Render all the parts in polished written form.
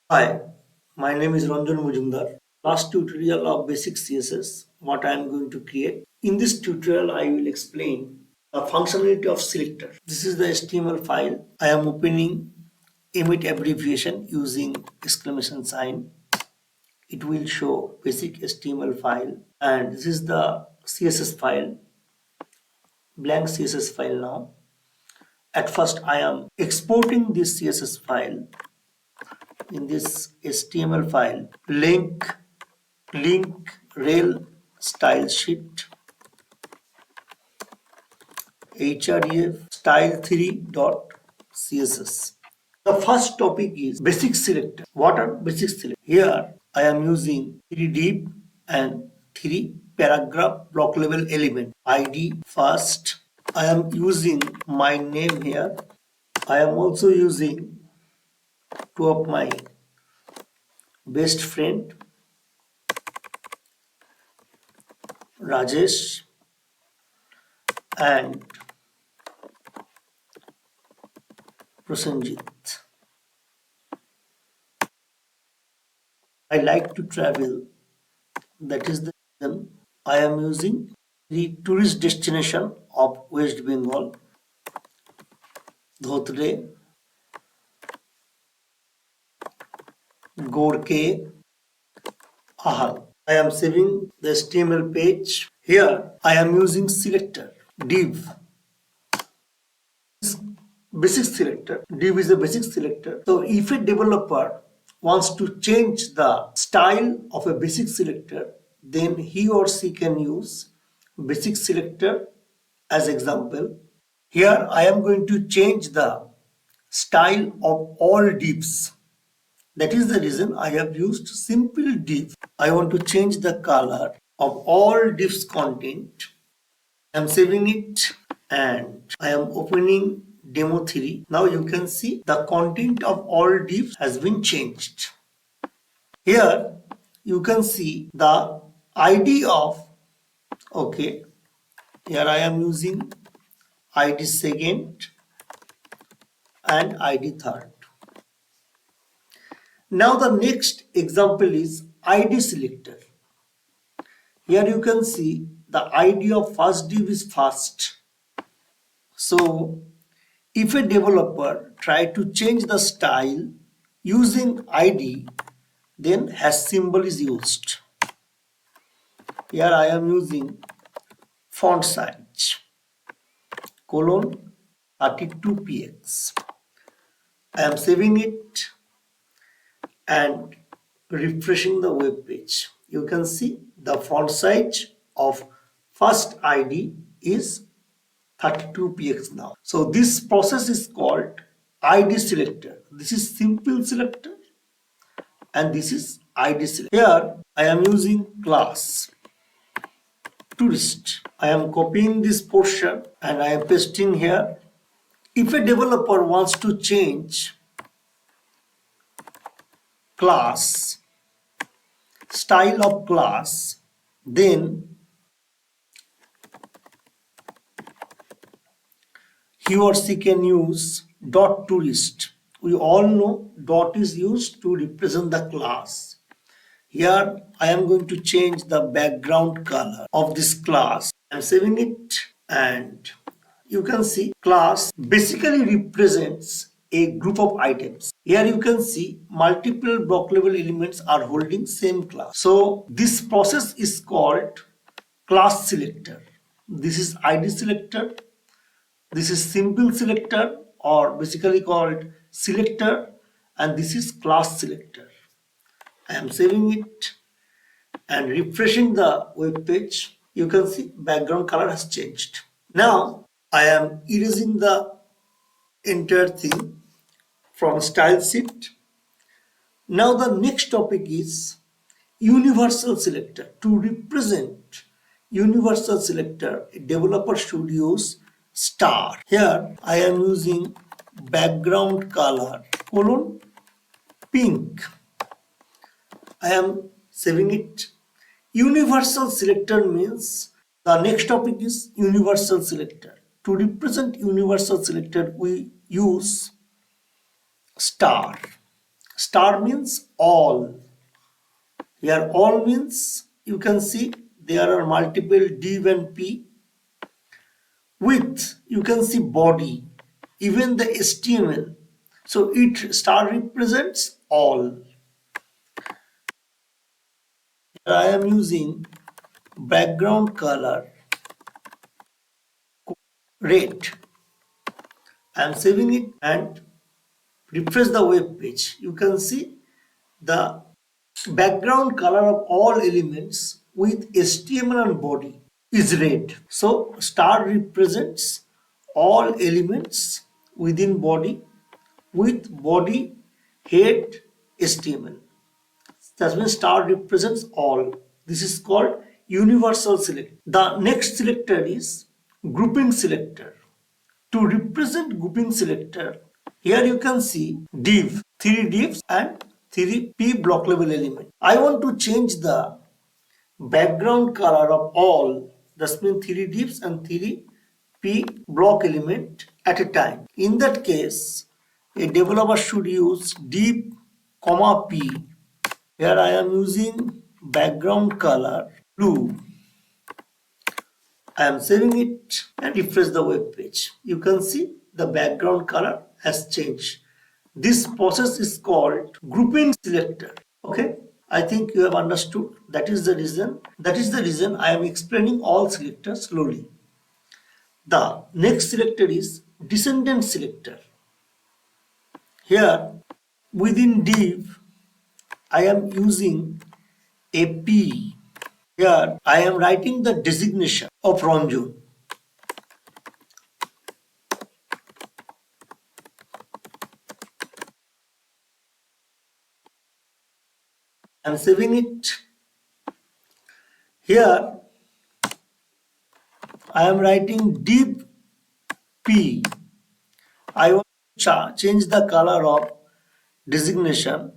Hi, my name is Ranjan Majumder. Last tutorial of basic CSS, what I am going to create. In this tutorial, I will explain the functionality of selector. This is the HTML file. I am opening emit abbreviation using exclamation sign. It will show basic HTML file, and this is the CSS file, blank CSS file now. At first, I am exporting this CSS file in this HTML file, link rel style sheet href style3.css. The first topic is basic selector. What are basic selector? Here I am using 3 div and 3 paragraph block level element. ID first. I am using my name here. I am also using two of my best friend Rajesh and Prosenjit. I like to travel. That is the reason I am using the tourist destination of West Bengal, Dhotre, Gorke, Ahal. I am saving the HTML page. Here I am using selector, div. Basic selector. Div is a basic selector. So if a developer wants to change the style of a basic selector, then he or she can use basic selector as example. Here I am going to change the style of all divs. That is the reason I have used simple div. I want to change the color of all divs content. I am saving it and I am opening demo 3. Now you can see the content of all divs has been changed. Here you can see the ID of, okay, here I am using ID second and ID third. Now the next example is ID selector. Here you can see the ID of first div is first. So if a developer try to change the style using ID, then hash symbol is used. Here I am using font size colon 32px. I am saving it and refreshing the web page. You can see the font size of first ID is 32px now. So this process is called ID selector. This is simple selector and this is ID selector. Here I am using class tourist. I am copying this portion and I am pasting here. If a developer wants to change class, style of class, then he or she can use dot tourist. We all know dot is used to represent the class. Here I am going to change the background color of this class. I am saving it and you can see class basically represents a group of items. Here you can see multiple block level elements are holding same class. So this process is called class selector. This is ID selector. This is simple selector or basically called selector, and this is class selector. I am saving it and refreshing the web page. You can see background color has changed. Now I am erasing the entire thing from style sheet. Now the next topic is universal selector. To represent universal selector, a developer should use star. Here I am using background color colon pink. I am saving it. Universal selector means the next topic is universal selector. To represent universal selector, we use star. Star means all. Here all means you can see there are multiple div and p. With you can see body, even the HTML. So it star represents all. Here I am using background color red. I am saving it and refresh the web page. You can see the background color of all elements with HTML and body is red. So star represents all elements within body with body, head, HTML. That means star represents all. This is called universal select. The next selector is grouping selector. To represent grouping selector, here you can see div, 3 divs and 3 p block level element. I want to change the background color of all, that means 3 divs and 3 p block element at a time. In that case, a developer should use div, p. Here I am using background color blue. I am saving it and refresh the web page. You can see the background color has changed. This process is called grouping selector. Okay, I think you have understood. That is the reason. That is the reason I am explaining all selectors slowly. The next selector is descendant selector. Here within div I am using a p. Here I am writing the designation of Ranjan. I am saving it. Here I am writing div p. I want to change the color of designation.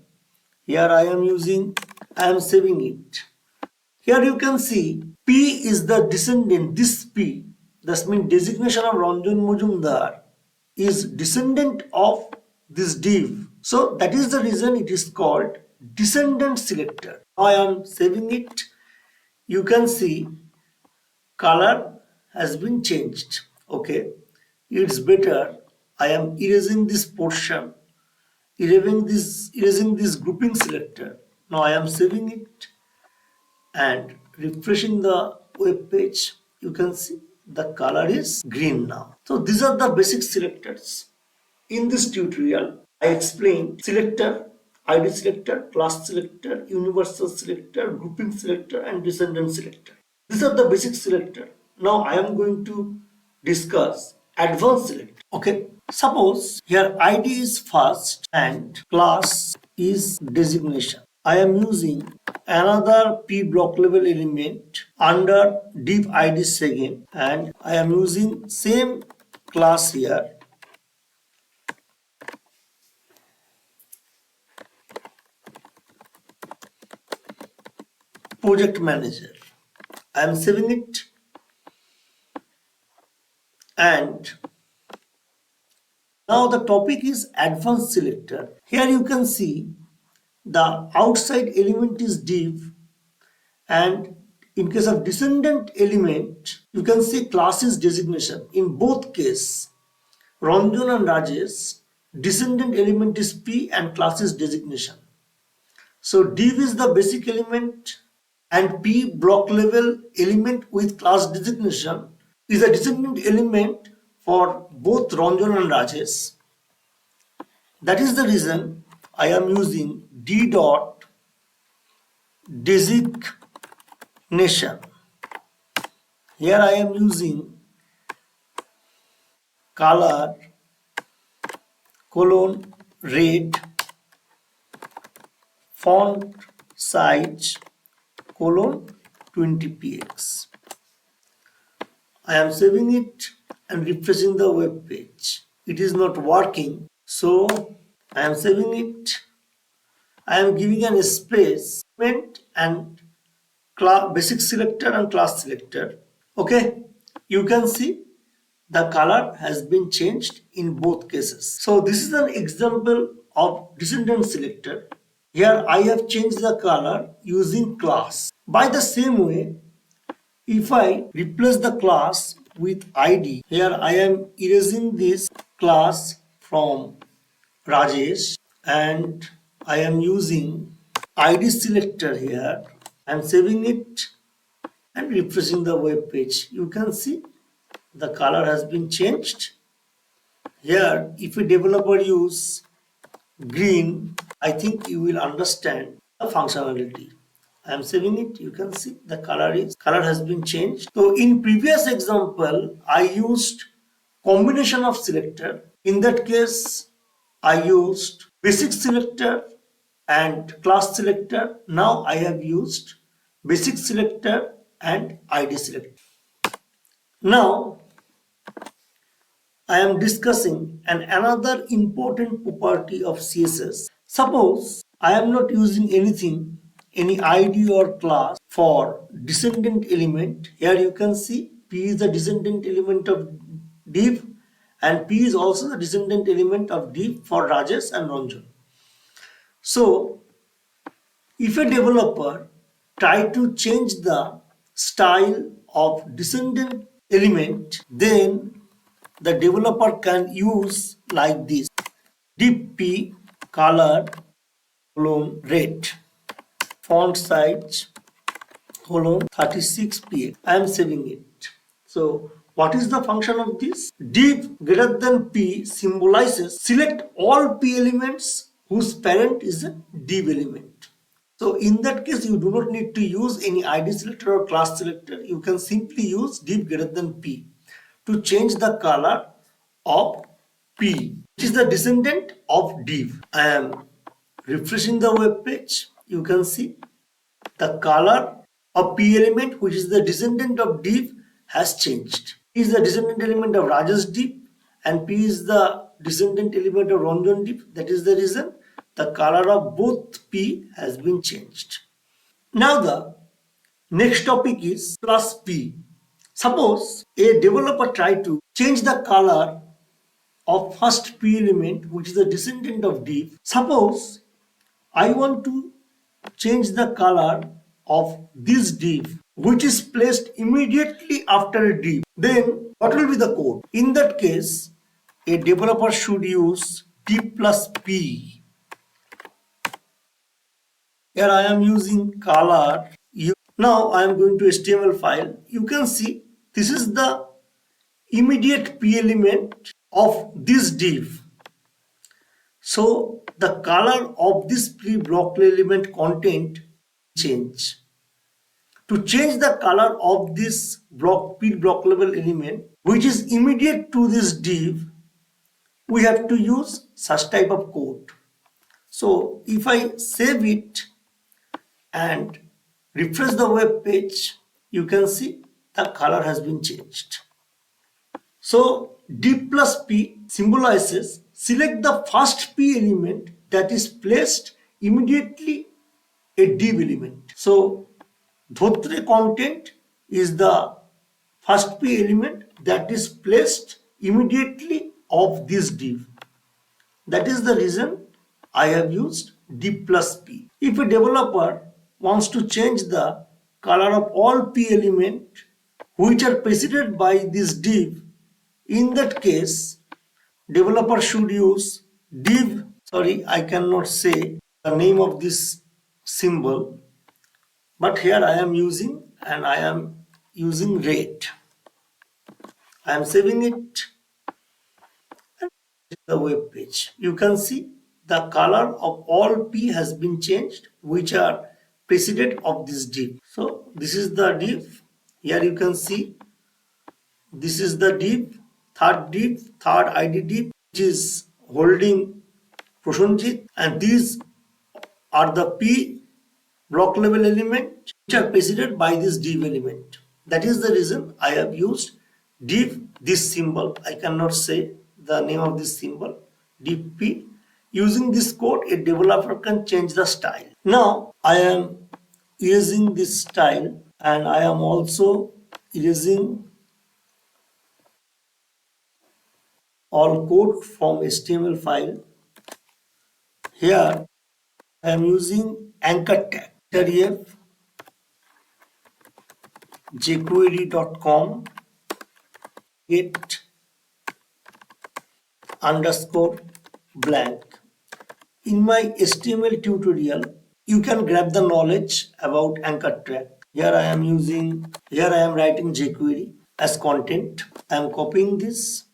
Here I am saving it. Here you can see P is the descendant, this P, that means designation of Ranjan Majumder is descendant of this div. So that is the reason it is called descendant selector. Now I am saving it. You can see color has been changed. Okay, it's better. I am erasing this portion, erasing this grouping selector. Now I am saving it and refreshing the web page. You can see the color is green now. So these are the basic selectors. In this tutorial, I explained selector, ID selector, class selector, universal selector, grouping selector, and descendant selector. These are the basic selector. Now I am going to discuss advanced selector. Okay. Suppose here ID is first and class is designation. I am using another p block level element under div ID second, and I am using same class here. Project manager. I am saving it and now the topic is advanced selector. Here you can see the outside element is div, and in case of descendant element you can see class is designation. In both case Ranjan and Rajesh, descendant element is p and class is designation. So div is the basic element and p block level element with class designation is a descendant element for both Ranjan and Rajesh. That is the reason I am using d dot designation. Here I am using color colon red, font size colon 20px. I am saving it and refreshing the web page. It is not working, so I am saving it. I am giving an space and basic selector and class selector. Okay, you can see the color has been changed in both cases. So this is an example of Descendant Selector. Here I have changed the color using class. By the same way, if I replace the class with ID, here I am erasing this class from Rajesh and I am using ID selector here. I am saving it and refreshing the web page. You can see the color has been changed. Here, if a developer use green, I think you will understand the functionality. I am saving it. You can see the color has been changed. So in previous example, I used combination of selector. In that case, I used basic selector and class selector. Now I have used basic selector and ID selector. Now I am discussing another important property of CSS. Suppose I am not using any ID or class for descendant element. Here you can see P is the descendant element of div and P is also the descendant element of div for Rajesh and Ranjan. So if a developer try to change the style of descendant element, then the developer can use like this: div p color colon red, font size colon 36 px. I am saving it. So what is the function of this? Div greater than p symbolizes select all p elements whose parent is a div element. So in that case, you do not need to use any ID selector or class selector. You can simply use div greater than p to change the color of p, which is the descendant of div. I am refreshing the web page. You can see the color of p element, which is the descendant of div, has changed. P is the descendant element of Raja's div and p is the descendant element of Ranjan div. That is the reason the color of both p has been changed. Now the next topic is plus p. Suppose a developer try to change the color of first p element, which is the descendant of div. Suppose I want to change the color of this div, which is placed immediately after a div. Then what will be the code? In that case, a developer should use div plus p. Here I am using color. Now I am going to HTML file. You can see this is the immediate p element of this div. So the color of this pre-block element content change. To change the color of this pre-block level element, which is immediate to this div, we have to use such type of code. So if I save it and refresh the web page, you can see the color has been changed. So div plus p symbolizes select the first p element that is placed immediately a div element. So dhotre content is the first p element that is placed immediately of this div. That is the reason I have used div plus p. If a developer wants to change the color of all p element which are preceded by this div, in that case developer should use div, I cannot say the name of this symbol, but here I am using red. I am saving it and the web page. You can see the color of all p has been changed which are preceded of this div. So this is the div. Here you can see this is the div, third ID div, which is holding Prosenjit, and these are the p block level element which are preceded by this div element. That is the reason I have used div, this symbol. I cannot say the name of this symbol, div p. Using this code, a developer can change the style. Now I am erasing this style and I am also erasing all code from HTML file. Here I am using anchor tag. Ref jquery.com get underscore blank. In my HTML tutorial, you can grab the knowledge about anchor tag. Here I am writing jQuery as content. I am copying this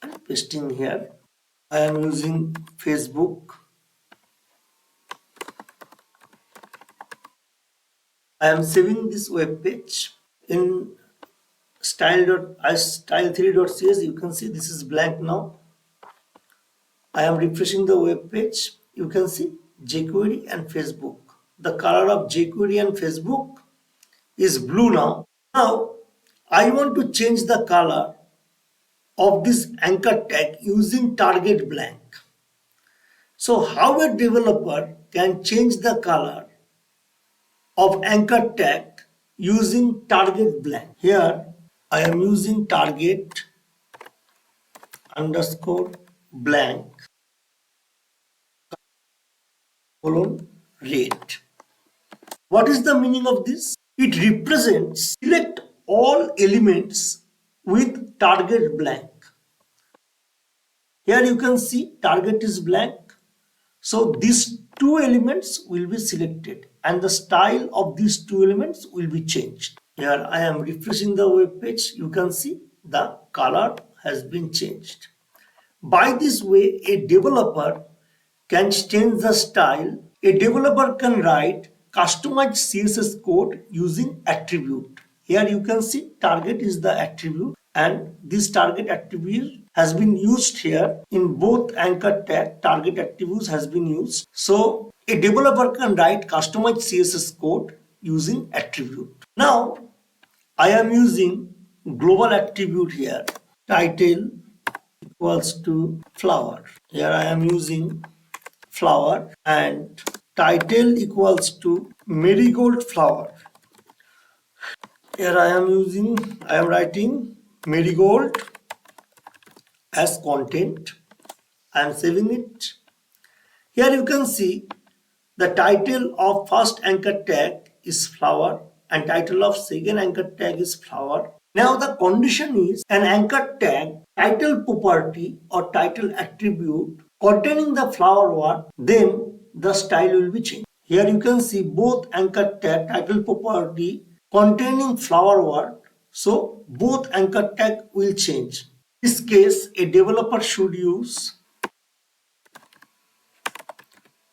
and pasting here. I am using Facebook. I am saving this web page in style3.cs. You can see this is blank now. I am refreshing the web page. You can see jQuery and Facebook. The color of jQuery and Facebook is blue now. Now I want to change the color of this anchor tag using target blank. So how a developer can change the color of anchor tag using target blank? Here I am using target underscore blank colon red. What is the meaning of this? It represents select all elements with target blank. Here you can see target is blank. So these two elements will be selected and the style of these two elements will be changed. Here I am refreshing the web page. You can see the color has been changed. By this way, a developer can change the style. A developer can write customized CSS code using attribute. Here you can see target is the attribute and this target attribute has been used here in both anchor tag. Target attributes has been used. So a developer can write customized CSS code using attribute. Now I am using global attribute here. Title equals to flower. Here I am using flower and title equals to marigold flower. Here I am writing marigold as content. I am saving it. Here you can see the title of first anchor tag is flower and title of second anchor tag is flower. Now the condition is an anchor tag title property or title attribute containing the flower word, then the style will be changed. Here you can see both anchor tag title property containing flower word. So both anchor tag will change. In this case, a developer should use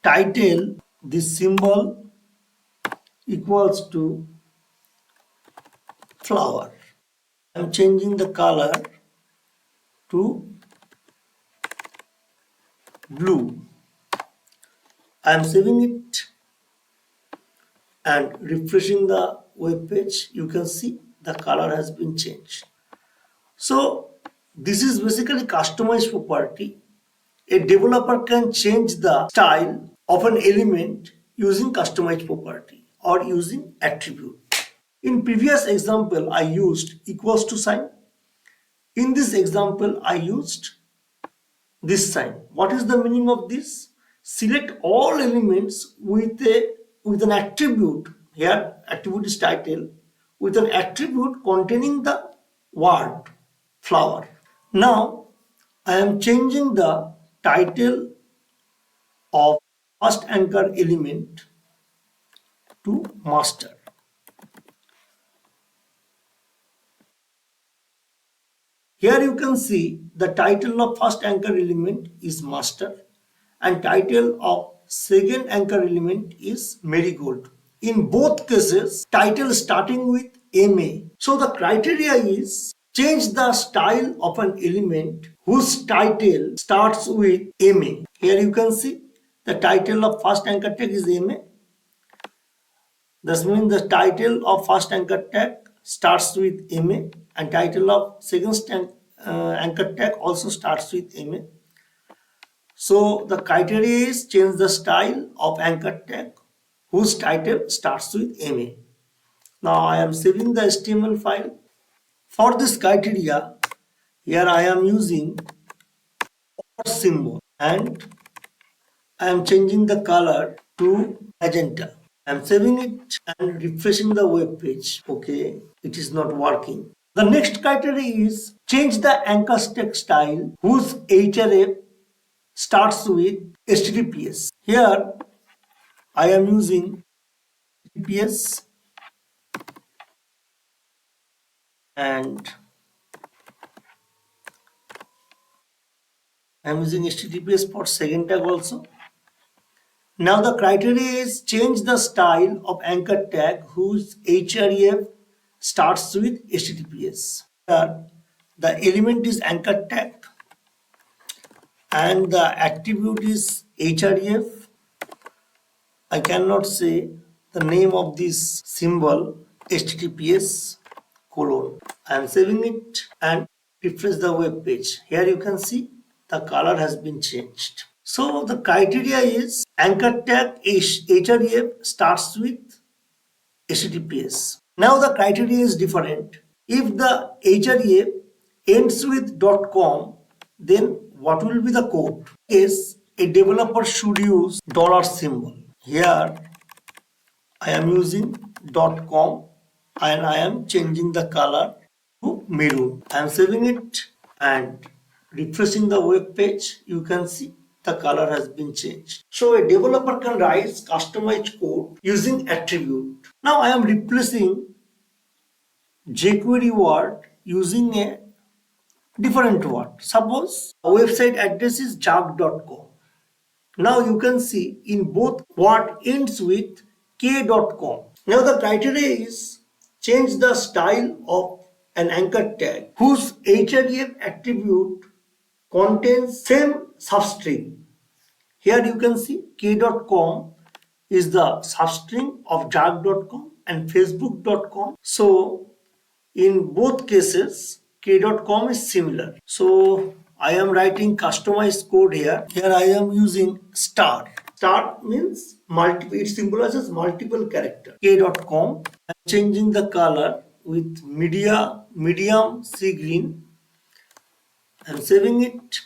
title, this symbol equals to flower. I am changing the color to blue. I am saving it and refreshing the web page. You can see the color has been changed. So this is basically customized property. A developer can change the style of an element using customized property or using attribute. In previous example, I used equals to sign. In this example, I used this sign. What is the meaning of this? Select all elements with an attribute. Here attribute is title with an attribute containing the word flower. Now I am changing the title of first anchor element to master. Here you can see the title of first anchor element is master and title of second anchor element is marigold. In both cases, title starting with MA. So the criteria is change the style of an element whose title starts with MA. Here you can see the title of first anchor tag is MA. This means the title of first anchor tag starts with MA and title of second anchor tag also starts with MA. So the criteria is change the style of anchor tag whose title starts with MA. Now I am saving the HTML file. For this criteria, here I am using or symbol. and I am changing the color to magenta. I am saving it and refreshing the web page. Okay, it is not working. The next criteria is change the anchor text style whose href starts with HTTPS. Here I am using HTTPS and I am using HTTPS for second tag also. Now the criteria is change the style of anchor tag whose href starts with HTTPS. Here the element is anchor tag and the attribute is href. I cannot say the name of this symbol HTTPS colon. I am saving it and refresh the web page. Here you can see the color has been changed. So the criteria is anchor tag href starts with HTTPS. Now the criteria is different. If the href ends with .com, then what will be the code? Is a developer should use dollar symbol. Here I am using .com and I am changing the color to maroon. I am saving it and refreshing the web page. You can see the color has been changed. So a developer can write customized code using attribute. Now I am replacing jQuery word using a different word. Suppose a website address is jag.com. Now you can see in both word ends with k.com. Now the criteria is change the style of an anchor tag whose href attribute contains same substring. Here you can see k.com is the substring of jag.com and facebook.com. So in both cases k.com is similar. So I am writing customized code here. Here I am using star. Star means multiple, it symbolizes multiple character. K.com. I'm changing the color with medium sea green. I'm saving it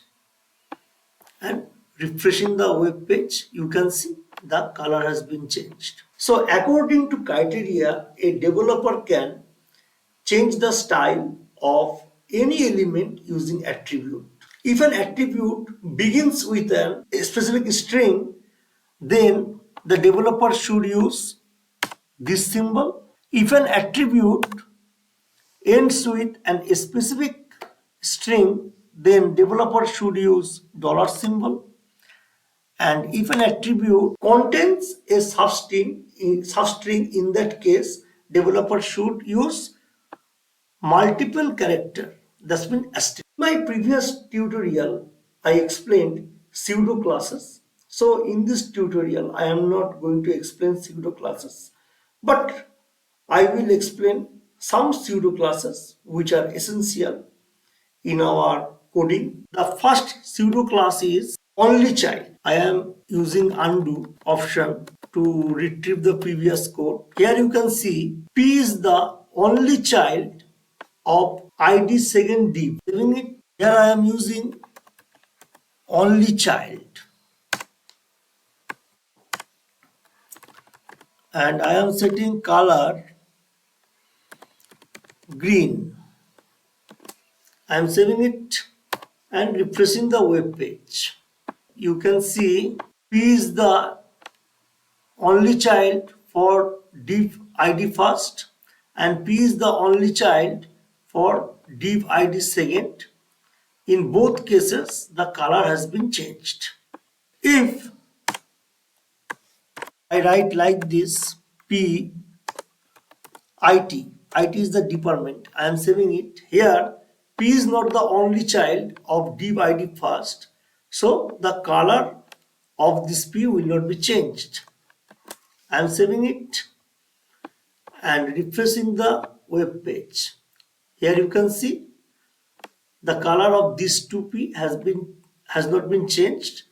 and refreshing the web page. You can see the color has been changed. So according to criteria, a developer can change the style of any element using attribute. If an attribute begins with a specific string, then the developer should use this symbol. If an attribute ends with a specific string, then developer should use dollar symbol. And if an attribute contains a substring, in that case, developer should use multiple character, that's mean asterisk. My previous tutorial I explained pseudo classes. So in this tutorial I am not going to explain pseudo classes, but I will explain some pseudo classes which are essential in our coding. The first pseudo class is only child. I am using undo option to retrieve the previous code. Here you can see P is the only child of id second div. Saving it. Here I am using only child and I am setting color green. I am saving it and refreshing the web page. You can see P is the only child for div id first and P is the only child for div id second. In both cases, the color has been changed. If I write like this, P IT is the department. I am saving it. Here, P is not the only child of div ID first. So, the color of this P will not be changed. I am saving it and refreshing the web page. Here you can see the color of this 2P has not been changed,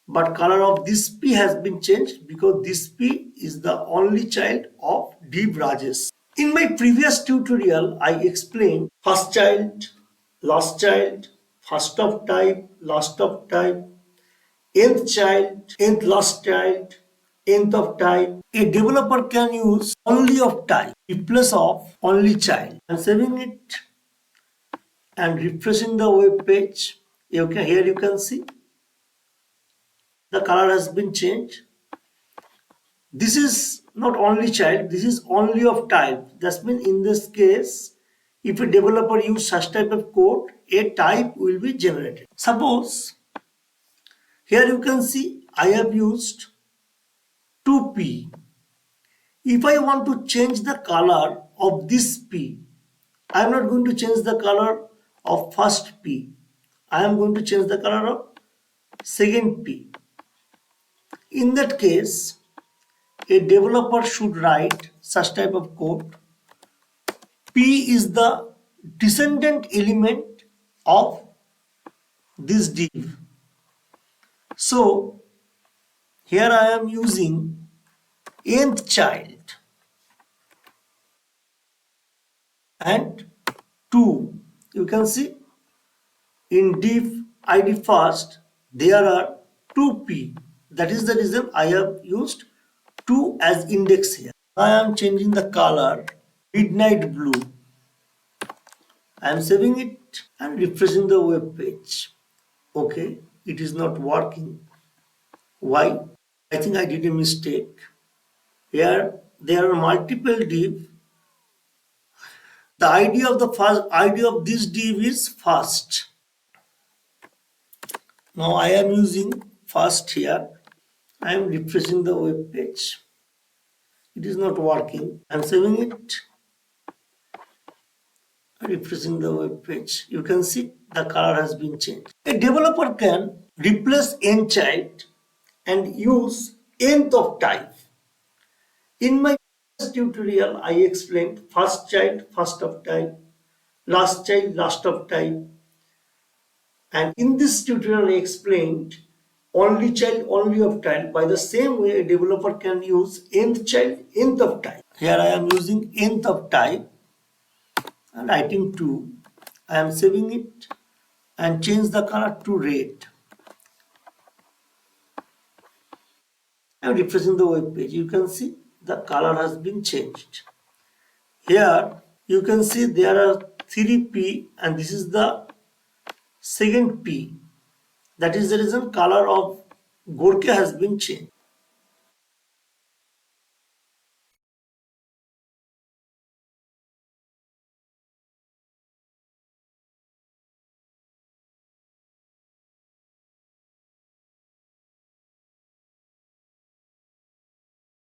but color of this P has been changed because this P is the only child of div Rajesh. In my previous tutorial, I explained first child, last of type, last of type, nth child, nth last child, nth of type. A developer can use only of type in place of only child. I'm saving it and refreshing the web page. Okay, here you can see the color has been changed. This is not only child, this is only of type. That means in this case, if a developer use such type of code, a type will be generated. Suppose here you can see I have used 2p. If I want to change the color of this p, I am not going to change the color of first p. I am going to change the color of second p. In that case, a developer should write such type of code. P is the descendant element of this div. So here I am using nth child and 2. You can see in div id first there are 2p. That is the reason I have used 2 as index here. I am changing the color midnight blue. I am saving it and refreshing the web page. Okay, it is not working. Why? I think I did a mistake. Here there are multiple div. The idea of this div is first. Now I am using first here. I am refreshing the web page. It is not working. I am saving it. Refreshing the web page. You can see the color has been changed. A developer can replace n child and use nth of type. In my tutorial, I explained first child, first of type, last child, last of type. And in this tutorial, I explained only child, only of type. By the same way, a developer can use nth child, nth of type. Here I am using nth of type and writing 2. I am saving it and change the color to red. I am refreshing the web page. You can see the color has been changed. Here you can see there are 3p and this is the second p. That is the reason color of Gorka has been changed.